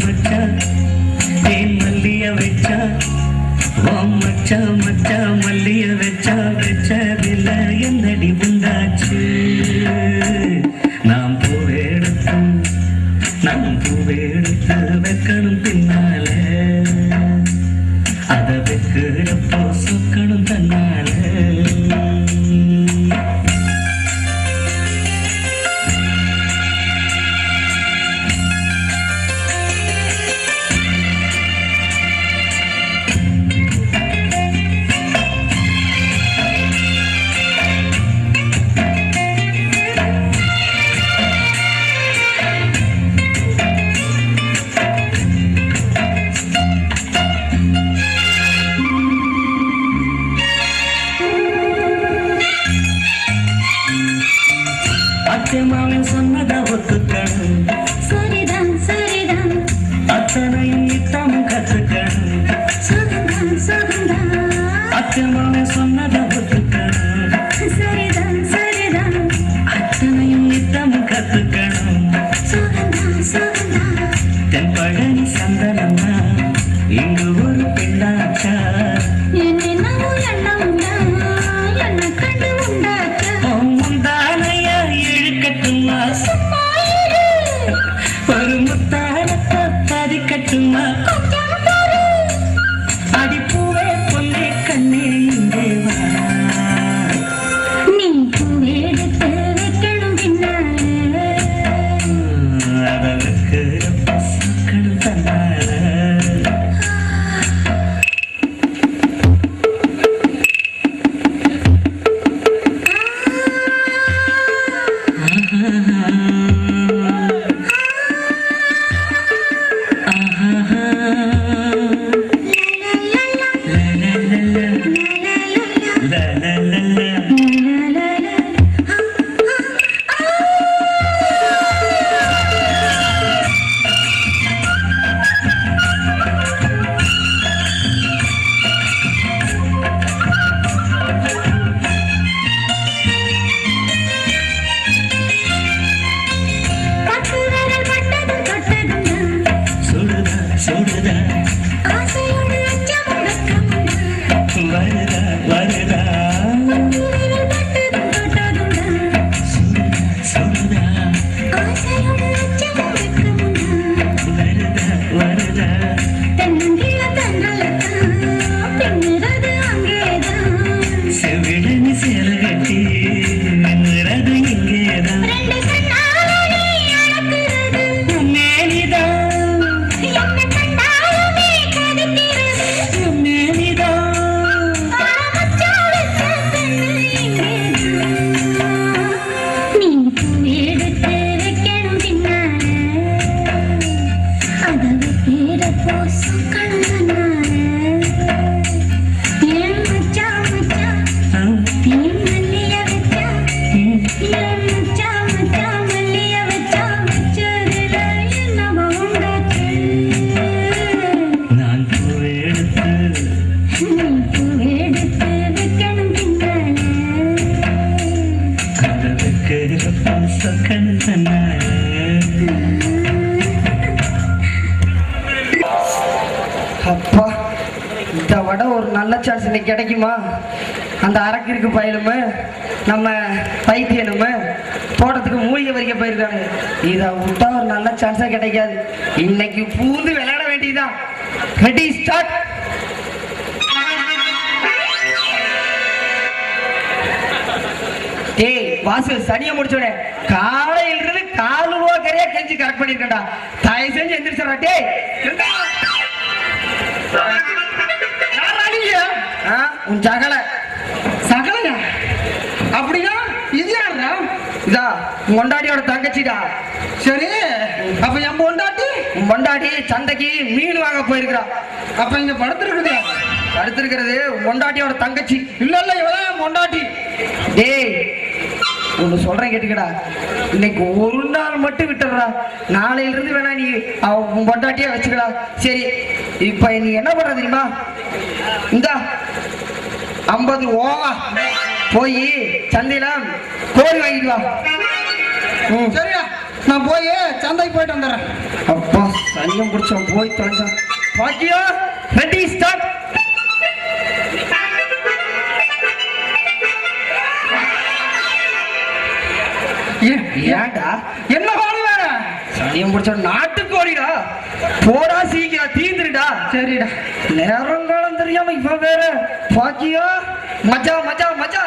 மச்சான் தேன் மல்லிய வச்சா மச்சா மச்சா மல்லிய வச்சா வச்சதில்ல என்னடி உண்டாச்சு நாம் பூவெடுத்து வைக்கணும் பின்னால அத வைக்கிறப்போ சொக்கணும் தன்னால மாமன் சொன்னதா ஒத்துக்கணும் சரிதான் சரிதான் அத்தனையும் இத்தமும் கத்துக்கணும் அத்தை மாமன் சொன்னதா ஒத்துக்கணும் சரிதான் சரிதான் அத்தனையும் இத்தமும் கத்துக்கணும் தென் பழனி சந்தனம்னா இங்கு ஒரு பெண்ணாச்சா என்னென்னவோ எண்ணம் உண்டா என்ன கண்டு உண்டாச்சா முந்தானையா இழுக்கட்டுமா ஒரு முத்தானத்தை பதிக்கட்டுமா அடிப்பூவே பொன்னே கண்ணே இங்கே வா நீ பூவெடுத்து வைக்கணும் பின்னால அதற்கு சொக்கணும் தன்னால அப்பா இதை விட ஒரு நல்ல சான்ஸ் இன்னைக்கு கிடைக்குமா? அந்த அரக்கிற்கு பயிலுமே நம்ம பைத்தியனுமே தோட்டத்துக்கு மூலிகை பறிக்க போயிருக்காங்க. இதை விட்டா ஒரு நல்ல சான்ஸா கிடைக்காது. இன்னைக்கு பூந்து விளையாட வேண்டியதுதான். Ready start. ஏய் வாசு சனியை முடிச்சோடனே காலையில இருந்து காலு கரையா கெஞ்சி கரெக்ட் பண்ணிருக்கா. தயவு செஞ்சு எந்திரிச்சா. டேய் உன் சகல சகலையா அப்படின்னா இது யாருடா? இதா மொண்டாடியோட தங்கச்சிடா. சரி அப்ப என் மொண்டாட்டி சந்தைக்கு மீன் வாங்க போயிருக்கிறா. அப்ப இங்க படுத்திருக்கிறது மொண்டாட்டியோட தங்கச்சி. இல்ல இல்ல இவதான் மொண்டாட்டி. டேய் ஒண்ணு சொல்றேன் கேட்டுக்கடா. இன்னைக்கு ஒரு நாள் மட்டும் விட்டுறா. நாளையில இருந்து வேணா நீ மொண்டாட்டியா வச்சுக்கடா. சரி இப்ப நீ என்ன பண்ற தெரியுமா? இந்தா 50 ஓவா போய் சந்தையில கோழி வாங்கிட்டு வா. சரியா? நான் போய் சந்தைக்கு போயிட்டு வந்துடுறேன். அப்பா சனியம் பிடிச்சவன் போய் தொலைஞ்சான். பாக்கியா ரெடி ஸ்டார்ட். ஏன்டா என்ன கோழி வேணும்? சனியம் பிடிச்ச நாட்டுக்கோழிடா. போடா சீக்கிரம் தீந்துருடா. சரிடா. நேரங்காலம் தெரியாம இப்ப வேற பாக்கியா மஜா மஜா மஜா.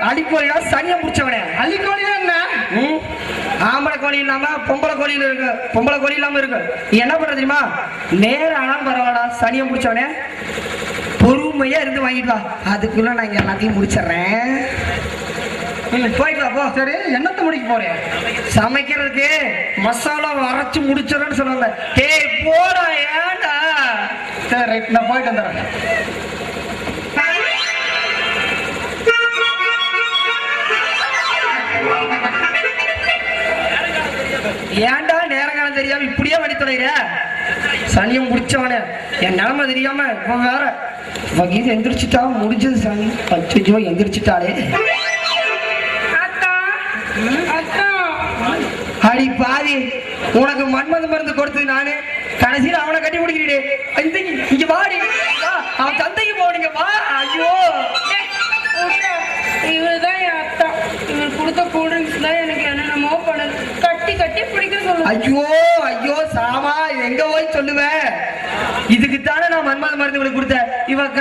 அலிக்கோழியா சனியம் பிடிச்சவனே. அலிக்கோழியா என்ன? ஆம்பளை கோழி இல்லாம பொம்பளை கோழியில இருக்கு, பொம்பளை கோழி இல்லாம இருக்கு. நீ என்ன பண்ற தெரியுமா? நேரம் ஆனாலும் பரவாயில்ல, சனியம் பிடிச்சவனே பொறுமையா இருந்து வாங்கிட்டு வா. அதுக்குள்ள நான் இங்க எல்லாத்தையும் முடிச்சிடுறேன். போயிட்டு வா போ. சரி, என்னத்தை முடிக்க போறேன்? சமைக்கிறதுக்கு மசாலா அரைச்சு முடிச்சிடறேன்னு சொல்லுவாங்க. ஏய் போடா. ஏன்டா? சரி ரைட், நான் போயிட்டு வந்துடுறேன். ஏன்டா நேரங்காலம் தெரியாம இப்படியே வழி தொலைற? சனியம் முடிச்சவனே என் நிலைமை தெரியாம இப்ப வேற கீதை எந்திரிச்சுட்டா முடிஞ்சது. சாமி அச்சோ எந்திரிச்சுட்டாளே. அடி பாதி, உனக்கு மன்மத மருந்து கொடுத்தது நானு, கடைசியில் அவனை கட்டி முடிக்கிறீடு. இங்க வாடி, அவன் தந்தைக்கு போடுங்க வா. ஐயோ இவர்தான் என் அத்தா. இவர் கொடுத்த கூல்ட்ரிங்க்ஸ் தான் எனக்கு என்னென்னமோ பண்ணுது. கட்டி கட்டி பிடிக்க சொல்லுங்க. ஐயோ ஐயோ சாமா, எங்க போய் சொல்லுவேன்? இதுக்கு தானே நான் மன்மத மருந்து கொடுத்தேன். இவன்